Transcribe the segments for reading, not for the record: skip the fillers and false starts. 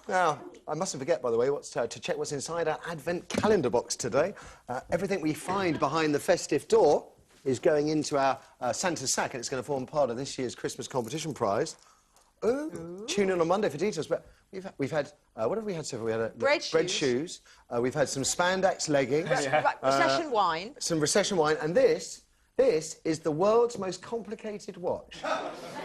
Now, I mustn't forget, by the way, to check what's inside our Advent calendar box today. Everything we find behind the festive door is going into our Santa sack, and it's going to form part of this year's Christmas competition prize. Ooh. Tune in on Monday for details. But we've had what have we had so far? We had bread shoes. We've had some spandex leggings. Recession wine. Some recession wine, and this is the world's most complicated watch.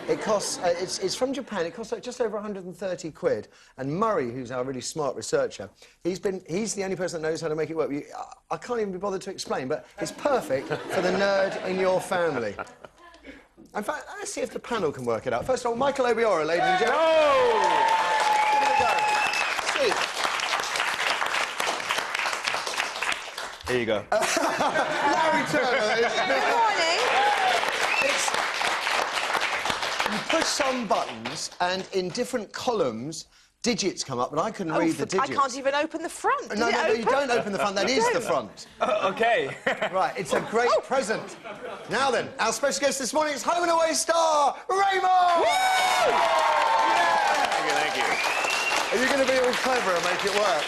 It costs, it's from Japan, it costs just over 130 quid. And Murray, who's our really smart researcher, he's the only person that knows how to make it work. I can't even be bothered to explain, but it's perfect for the nerd in your family. In fact, let's see if the panel can work it out. First of all, Michael Obiora, ladies and gentlemen. Give it a go. See. Here you go. Larry Turner. Good morning. You push some buttons, and in different columns, digits come up, but I couldn't read the digits. I can't even open the front. No, you don't open the front. That is the front. OK. Right, it's a great present. Now then, our special guest this morning is home and away star, Ray Meagher! Yeah! Thank you. Are you going to be all clever and make it work?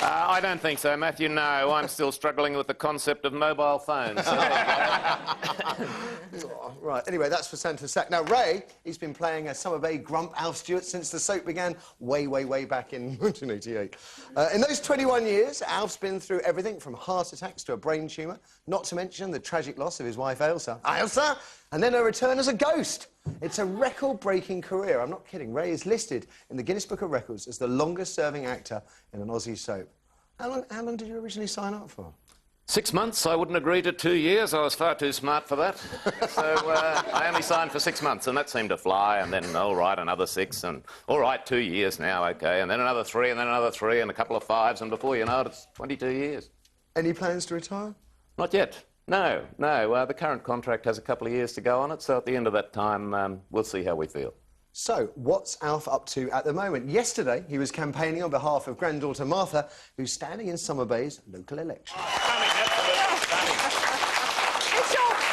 I don't think so, Matthew. No, I'm still struggling with the concept of mobile phones. Right, anyway, that's for Santa's sack. Now, Ray, he's been playing a Summer Bay Grump Alf Stewart since the soap began way back in 1988. In those 21 years, Alf's been through everything from heart attacks to a brain tumour, not to mention the tragic loss of his wife, Ailsa, and then a return as a ghost. It's a record-breaking career. I'm not kidding. Ray is listed in the Guinness Book of Records as the longest-serving actor in an Aussie soap. How long did you originally sign up for? 6 months. I wouldn't agree to 2 years. I was far too smart for that. So I only signed for 6 months, and that seemed to fly. And then, all right, another 6, and all right, 2 years now, OK. And then another 3, and then another 3, and a couple of 5s, and before you know it, it's 22 years. Any plans to retire? Not yet. No. The current contract has a couple of years to go on it, so at the end of that time, we'll see how we feel. So, what's Alf up to at the moment? Yesterday, he was campaigning on behalf of granddaughter Martha, who's standing in Summer Bay's local election.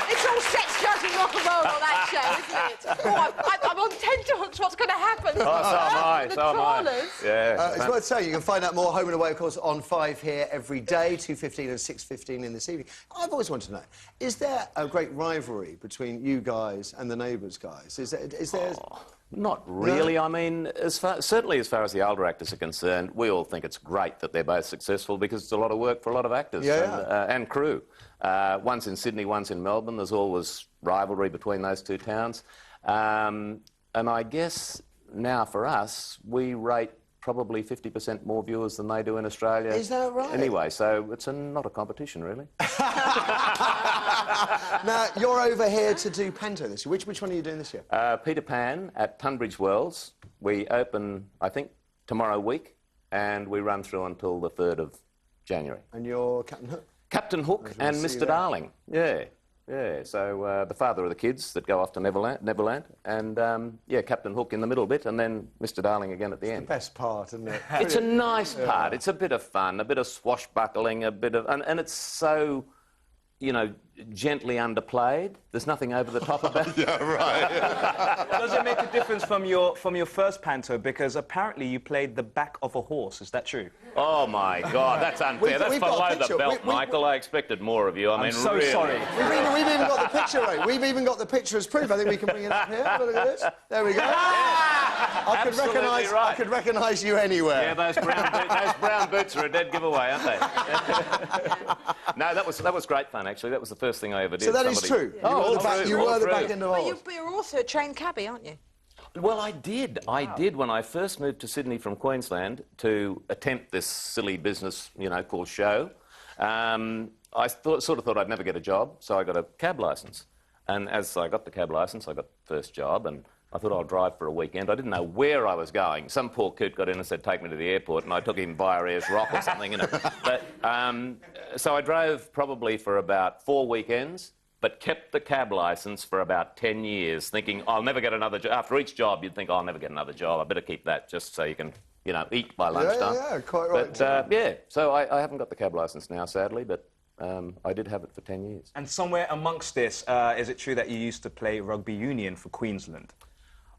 It's all sex, drugs and rock and roll on that show, isn't it? Oh, I'm on tenterhooks. What's going to happen? Oh, so am I. The So am I. trawlers. Yeah. It's worth saying you can find out more home and away, of course, on 5 here every day, 2:15 and 6:15 in this evening. I've always wanted to know, is there a great rivalry between you guys and the Neighbours guys? Is there... Oh, not really. No? I mean, certainly as far as the older actors are concerned, we all think it's great that they're both successful because it's a lot of work for a lot of actors and crew. One's in Sydney, one's in Melbourne. There's always rivalry between those two towns. And I guess now for us, we rate probably 50% more viewers than they do in Australia. Is that right? Anyway, so it's not a competition, really. Now, you're over here to do Panto this year. Which one are you doing this year? Peter Pan at Tunbridge Wells. We open, I think, tomorrow week, and we run through until the 3rd of January. And you're Captain Hook? Captain Hook and Mr. Darling. Yeah, so the father of the kids that go off to Neverland, and, yeah, Captain Hook in the middle bit, and then Mr. Darling again at the end. The best part, isn't it? It's a nice part. It's a bit of fun, a bit of swashbuckling, a bit of... And it's so, you know, gently underplayed. There's nothing over the top about it. Yeah, right. Does it make a difference from your first panto? Because apparently you played the back of a horse. Is that true? Oh, my God, that's unfair. That's below the belt, Michael. I expected more of you. I mean, so really. sorry. We've even got the picture, Ray. We've even got the picture as proof. I think we can bring it up here. Have a look at this. There we go. I could recognise you anywhere. Yeah, those brown boots are a dead giveaway, aren't they? No, that was great fun, actually. That was the first thing I ever did. So that is true. You were the back end of a horse. But you're also a trained cabbie, aren't you? Well, I did. I did when I first moved to Sydney from Queensland to attempt this silly business, you know, called show. I sort of thought I'd never get a job, so I got a cab licence. And as I got the cab licence, I got the first job, and I thought I'll drive for a weekend. I didn't know where I was going. Some poor coot got in and said, take me to the airport, and I took him via Ayers Rock or something, you know. But, so I drove probably for about 4 weekends, but kept the cab licence for about 10 years, thinking, I'll never get another job. After each job, you'd think, I'll never get another job. I better keep that just so you can, you know, eat by lunchtime. Yeah, quite right. But, yeah, so I haven't got the cab licence now, sadly, but I did have it for 10 years. And somewhere amongst this, is it true that you used to play rugby union for Queensland?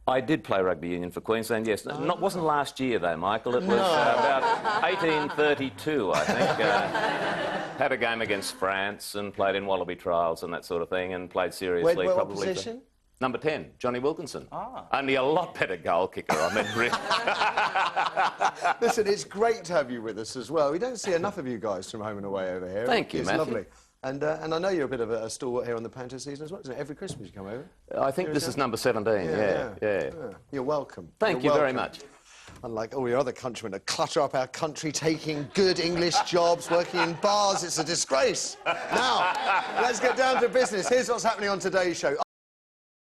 I did play rugby union for Queensland, yes. It wasn't last year, though, Michael. It was about 1832, I think. Had a game against France and played in Wallaby trials and that sort of thing, and played seriously. What probably position? Number 10, Johnny Wilkinson. Only a lot better goal kicker, I mean, really. Listen, it's great to have you with us as well. We don't see enough of you guys from home and away over here. Thank you, It's Matthew. lovely. And I know you're a bit of a stalwart here on the Panto season as well, isn't it? Every Christmas you come over. I think this is number 17, yeah. You're welcome. Thank You're you very welcome. much. Unlike all your other countrymen that clutter up our country, taking good English jobs, working in bars, it's a disgrace. Now, let's get down to business. Here's what's happening on today's show.